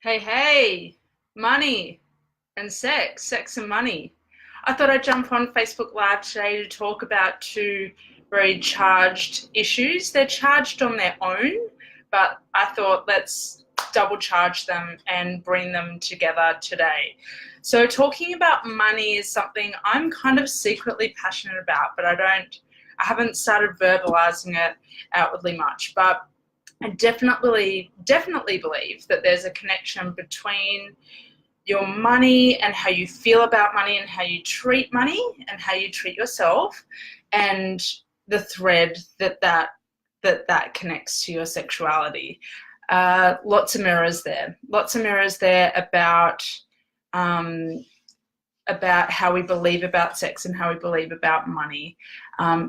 Hey, money and sex and money. I thought I'd jump on Facebook Live today to talk about two very charged issues. They're charged on their own, but I thought let's double charge them and bring them together today. So, talking about money is something I'm kind of secretly passionate about, but I haven't started verbalizing it outwardly much. But I definitely believe that there's a connection between your money and how you feel about money and how you treat money and how you treat yourself, and the thread that connects to your sexuality. Lots of mirrors there. Lots of mirrors there um, about how we believe about sex and how we believe about money,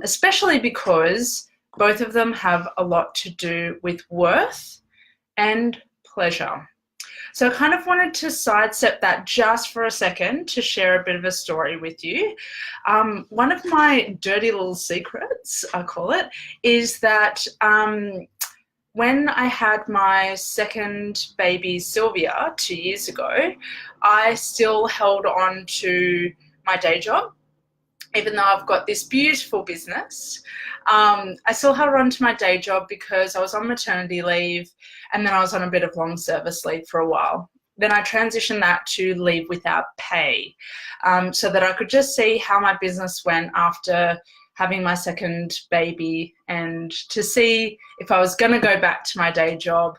especially because both of them have a lot to do with worth and pleasure. So I kind of wanted to sidestep that just for a second to share a bit of a story with you. One of my dirty little secrets, I call it, is that when I had my second baby, Sylvia, 2 years ago, I still held on to my day job. Even though I've got this beautiful business, I still held on to my day job because I was on maternity leave and then I was on a bit of long service leave for a while. Then I transitioned that to leave without pay, so that I could just see how my business went after having my second baby, and to see if I was going to go back to my day job,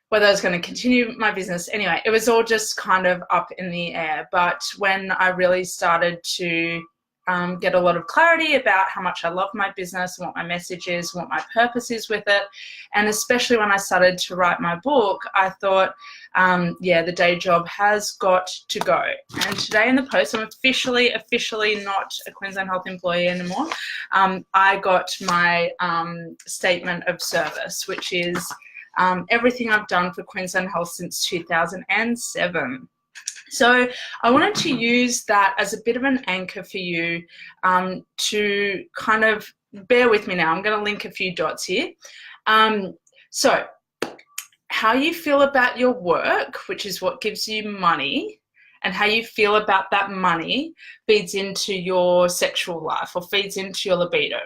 whether I was going to continue my business. Anyway, it was all just kind of up in the air. But when I really started to get a lot of clarity about how much I love my business and what my message is, what my purpose is with it, and especially when I started to write my book, I thought, the day job has got to go. And today in the post, I'm officially not a Queensland Health employee anymore. I got my statement of service, which is everything I've done for Queensland Health since 2007. So I wanted to use that as a bit of an anchor for you, to kind of bear with me now. I'm going to link a few dots here. So how you feel about your work, which is what gives you money, and how you feel about that money feeds into your sexual life or feeds into your libido.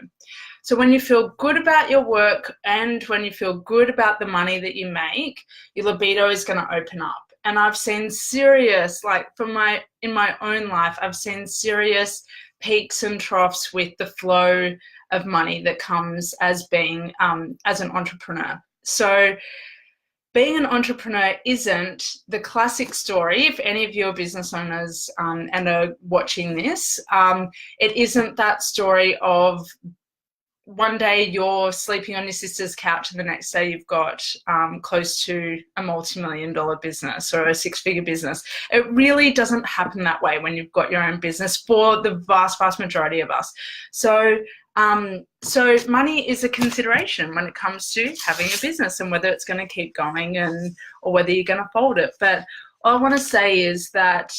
So when you feel good about your work and when you feel good about the money that you make, your libido is going to open up. And I've seen serious, in my own life, I've seen serious peaks and troughs with the flow of money that comes as being, as an entrepreneur. So being an entrepreneur isn't the classic story. If any of you are business owners and are watching this, it isn't that story of one day you're sleeping on your sister's couch and the next day you've got close to a multi-million-dollar business or a six-figure business. It really doesn't happen that way when you've got your own business, for the vast majority of us. So money is a consideration when it comes to having a business and whether it's going to keep going or whether you're going to fold it. But all I want to say is that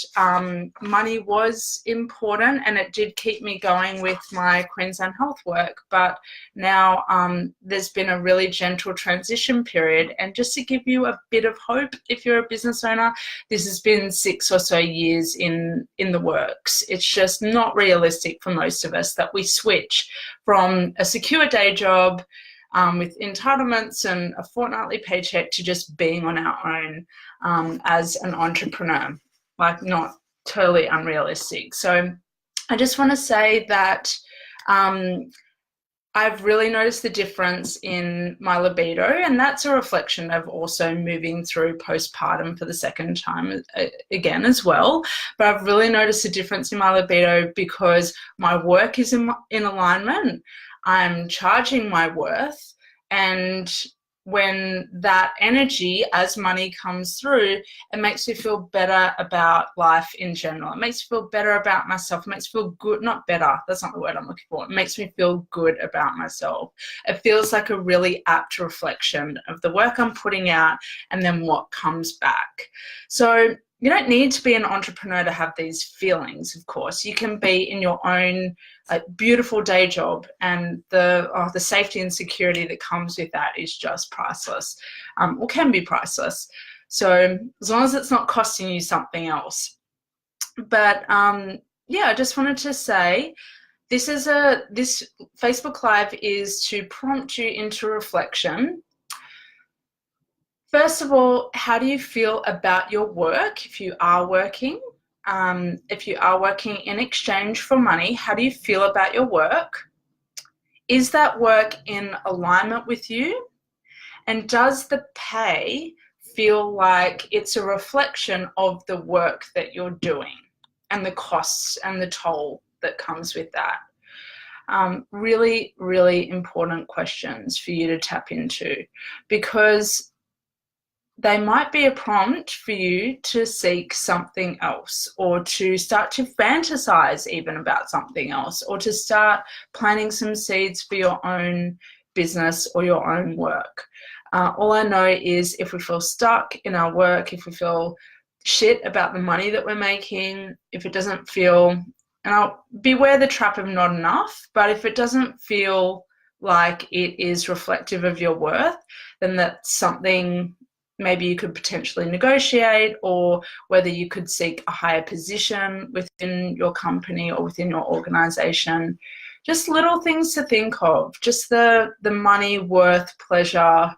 money was important and it did keep me going with my Queensland Health work. But now there's been a really gentle transition period. And just to give you a bit of hope, if you're a business owner, this has been 6 or so years in the works. It's just not realistic for most of us that we switch from a secure day job with entitlements and a fortnightly paycheck to just being on our own as an entrepreneur. Not totally unrealistic. So I just want to say that I've really noticed the difference in my libido, and that's a reflection of also moving through postpartum for the second time again as well. But I've really noticed a difference in my libido because my work is in alignment. I'm charging my worth, and when that energy as money comes through, it makes me feel better about life in general. It makes me feel better about myself. It makes me feel good, not better, that's not the word I'm looking for. It makes me feel good about myself. It feels like a really apt reflection of the work I'm putting out and then what comes back. So you don't need to be an entrepreneur to have these feelings, of course. You can be in your own beautiful day job, and the safety and security that comes with that is just priceless, or can be priceless. So as long as it's not costing you something else. But yeah, I just wanted to say this Facebook Live is to prompt you into reflection. First of all, how do you feel about your work if you are working? If you are working in exchange for money, how do you feel about your work? Is that work in alignment with you? And does the pay feel like it's a reflection of the work that you're doing and the costs and the toll that comes with that? Really, really important questions for you to tap into, because they might be a prompt for you to seek something else, or to start to fantasize even about something else, or to start planting some seeds for your own business or your own work. All I know is if we feel stuck in our work, if we feel shit about the money that we're making, if it doesn't feel, and I'll beware the trap of not enough, but if it doesn't feel like it is reflective of your worth, then that's something maybe you could potentially negotiate, or whether you could seek a higher position within your company or within your organization. Just little things to think of, just the money, worth, pleasure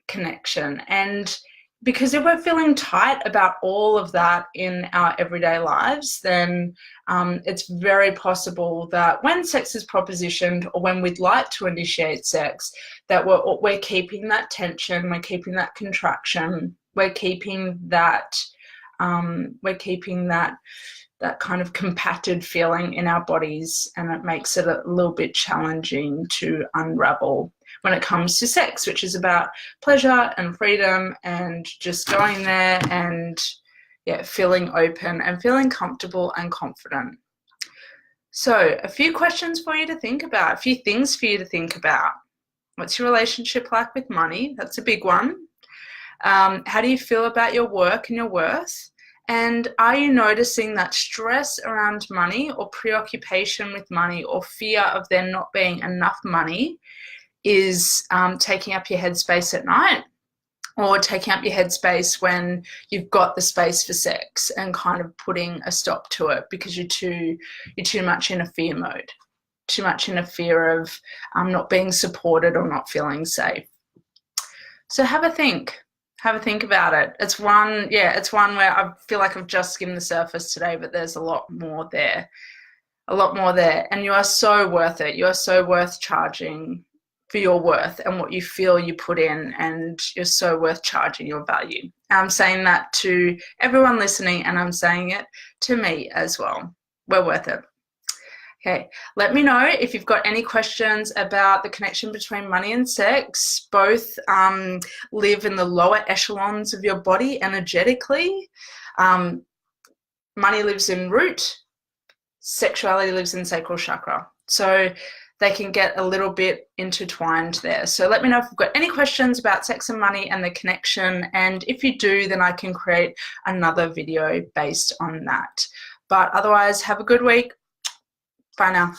connection. And because if we're feeling tight about all of that in our everyday lives, then it's very possible that when sex is propositioned, or when we'd like to initiate sex, that we're keeping that tension, we're keeping that contraction, we're keeping that that kind of compacted feeling in our bodies, and it makes it a little bit challenging to unravel when it comes to sex, which is about pleasure and freedom and just going there and feeling open and feeling comfortable and confident. So a few questions for you to think about, a few things for you to think about. What's your relationship like with money? That's a big one. How do you feel about your work and your worth? And are you noticing that stress around money, or preoccupation with money, or fear of there not being enough money is taking up your headspace at night, or taking up your headspace when you've got the space for sex, and kind of putting a stop to it because you're too much in a fear mode, too much in a fear of not being supported or not feeling safe? So have a think about it. It's one where I feel like I've just skimmed the surface today, but there's a lot more there, and you are so worth it. You are so worth charging for your worth and what you feel you put in, and you're so worth charging your value. And I'm saying that to everyone listening, and I'm saying it to me as well. We're worth it. Okay, let me know if you've got any questions about the connection between money and sex. Both live in the lower echelons of your body energetically. Money lives in root, sexuality lives in sacral chakra. So they can get a little bit intertwined there. So let me know if you've got any questions about sex and money and the connection. And if you do, then I can create another video based on that. But otherwise, have a good week. Bye now.